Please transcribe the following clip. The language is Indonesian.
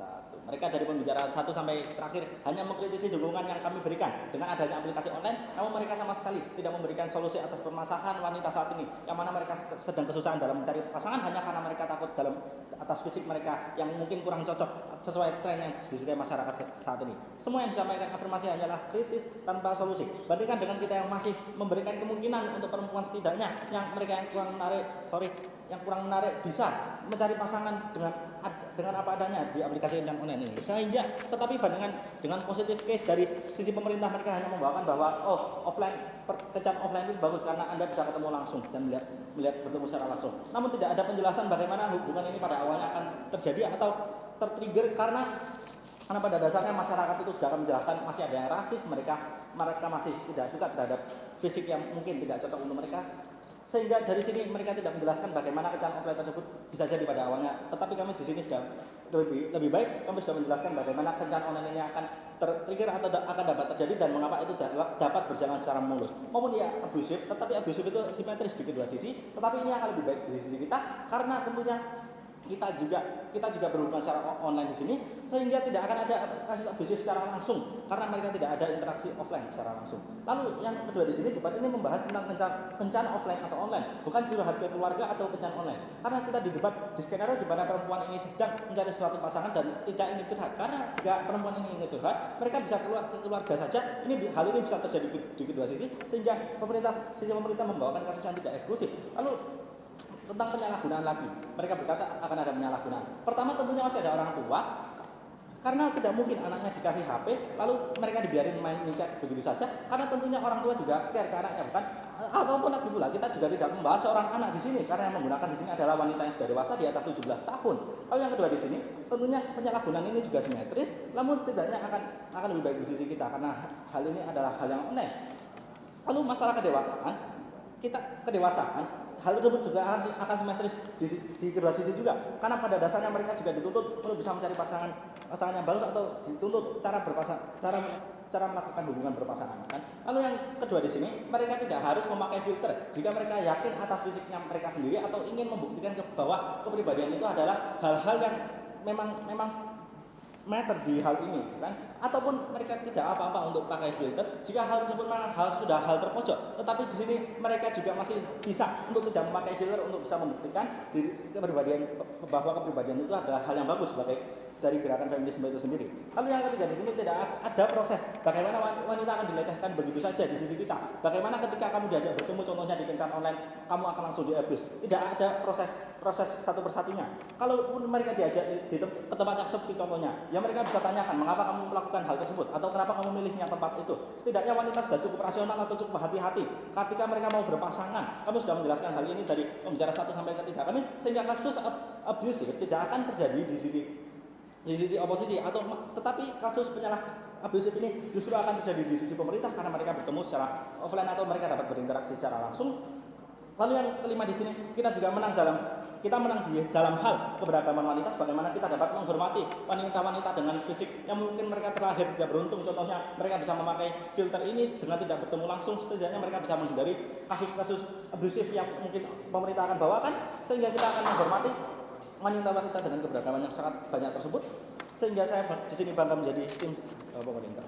satu. Mereka dari pembicara 1 sampai terakhir hanya mengkritisi dukungan yang kami berikan dengan adanya aplikasi online, namun mereka sama sekali tidak memberikan solusi atas permasalahan wanita saat ini, yang mana mereka sedang kesusahan dalam mencari pasangan hanya karena mereka takut dalam atas fisik mereka yang mungkin kurang cocok sesuai tren yang disukai masyarakat saat ini. Semua yang disampaikan afirmasi hanyalah kritis tanpa solusi. Bandingkan dengan kita yang masih memberikan kemungkinan untuk perempuan setidaknya yang mereka yang kurang menarik bisa mencari pasangan dengan apa adanya di aplikasi kencan online ini. Sehingga tetapi bandingkan dengan positif case dari sisi pemerintah, mereka hanya membawakan bahwa kencan offline itu bagus karena Anda bisa ketemu langsung dan melihat bertemu secara langsung. Namun tidak ada penjelasan bagaimana hubungan ini pada awalnya akan terjadi atau tertrigger karena pada dasarnya masyarakat itu sudah akan menjelaskan masih ada yang rasis, mereka masih tidak suka terhadap fisik yang mungkin tidak cocok untuk mereka. Sehingga dari sini mereka tidak menjelaskan bagaimana kencan offline tersebut bisa jadi pada awalnya. Tetapi kami di sini sudah lebih baik, kami sudah menjelaskan bagaimana kencan online ini akan tertrigger atau akan dapat terjadi dan mengapa itu dapat berjalan secara mulus. Maupun ya abusif, tetapi abusif itu simetris di kedua sisi. Tetapi ini akan lebih baik di sisi kita karena tentunya kita juga berhubungan secara online di sini, sehingga tidak akan ada kasus abusif secara langsung karena mereka tidak ada interaksi offline secara langsung. Lalu yang kedua di sini, debat ini membahas tentang kencan offline atau online, bukan curhat ke keluarga atau kencan online. Karena kita didebat di skenario di mana perempuan ini sedang mencari suatu pasangan dan tidak ingin curhat. Karena jika perempuan ini ingin curhat, mereka bisa keluar ke keluarga saja. Hal ini bisa terjadi di kedua sisi, sehingga sisi pemerintah membawakan kasus yang tidak eksklusif. Lalu tentang penyalahgunaan lagi, mereka berkata akan ada penyalahgunaan. Pertama tentunya masih ada orang tua, karena tidak mungkin anaknya dikasih HP lalu mereka dibiarin main chat begitu saja, karena tentunya orang tua juga care ke anaknya, bukan? Ataupun lagi pula kita juga tidak membahas seorang anak di sini karena yang menggunakan di sini adalah wanita yang sudah dewasa di atas 17 tahun. Lalu yang kedua di sini tentunya penyalahgunaan ini juga simetris, namun setidaknya akan lebih baik di sisi kita karena hal ini adalah hal yang aneh. Lalu masalah kedewasaan hal tersebut juga akan simetris di kedua sisi juga, karena pada dasarnya mereka juga dituntut untuk bisa mencari pasangan yang bagus atau dituntut cara melakukan hubungan berpasangan, kan? Lalu yang kedua di sini, mereka tidak harus memakai filter jika mereka yakin atas fisiknya mereka sendiri atau ingin membuktikan bahwa kepribadian itu adalah hal-hal yang memang matter di hal ini, kan? Ataupun mereka tidak apa-apa untuk pakai filter jika hal tersebut memang sudah hal terpojok, tetapi di sini mereka juga masih bisa untuk tidak memakai filter untuk bisa membuktikan bahwa kepribadian itu adalah hal yang bagus sebagai dari gerakan feminisme itu sendiri. Lalu yang ketiga di sini, tidak ada proses bagaimana wanita akan dilecehkan begitu saja di sisi kita. Bagaimana ketika kamu diajak bertemu contohnya di kencan online, kamu akan langsung diabuse. Tidak ada proses satu persatunya. Kalaupun mereka diajak ke tempat yang sepi contohnya, ya mereka bisa tanyakan mengapa kamu melakukan hal tersebut atau kenapa kamu milihnya tempat itu. Setidaknya wanita sudah cukup rasional atau cukup hati-hati ketika mereka mau berpasangan. Kami sudah menjelaskan hal ini dari pembicara 1 sampai ke 3 kami, sehingga kasus abusif tidak akan terjadi di sisi oposisi, tetapi kasus abusif ini justru akan terjadi di sisi pemerintah karena mereka bertemu secara offline atau mereka dapat berinteraksi secara langsung. Lalu yang kelima di sini, kita menang di dalam hal keberagaman wanita, bagaimana kita dapat menghormati wanita-wanita dengan fisik yang mungkin mereka terlahir tidak beruntung, contohnya mereka bisa memakai filter ini dengan tidak bertemu langsung, setidaknya mereka bisa menghindari kasus-kasus abusif yang mungkin pemerintah akan bawakan, sehingga kita akan menghormati wanita-wanita dengan keberagaman yang sangat banyak tersebut, sehingga saya di sini bangga menjadi tim pemerintah.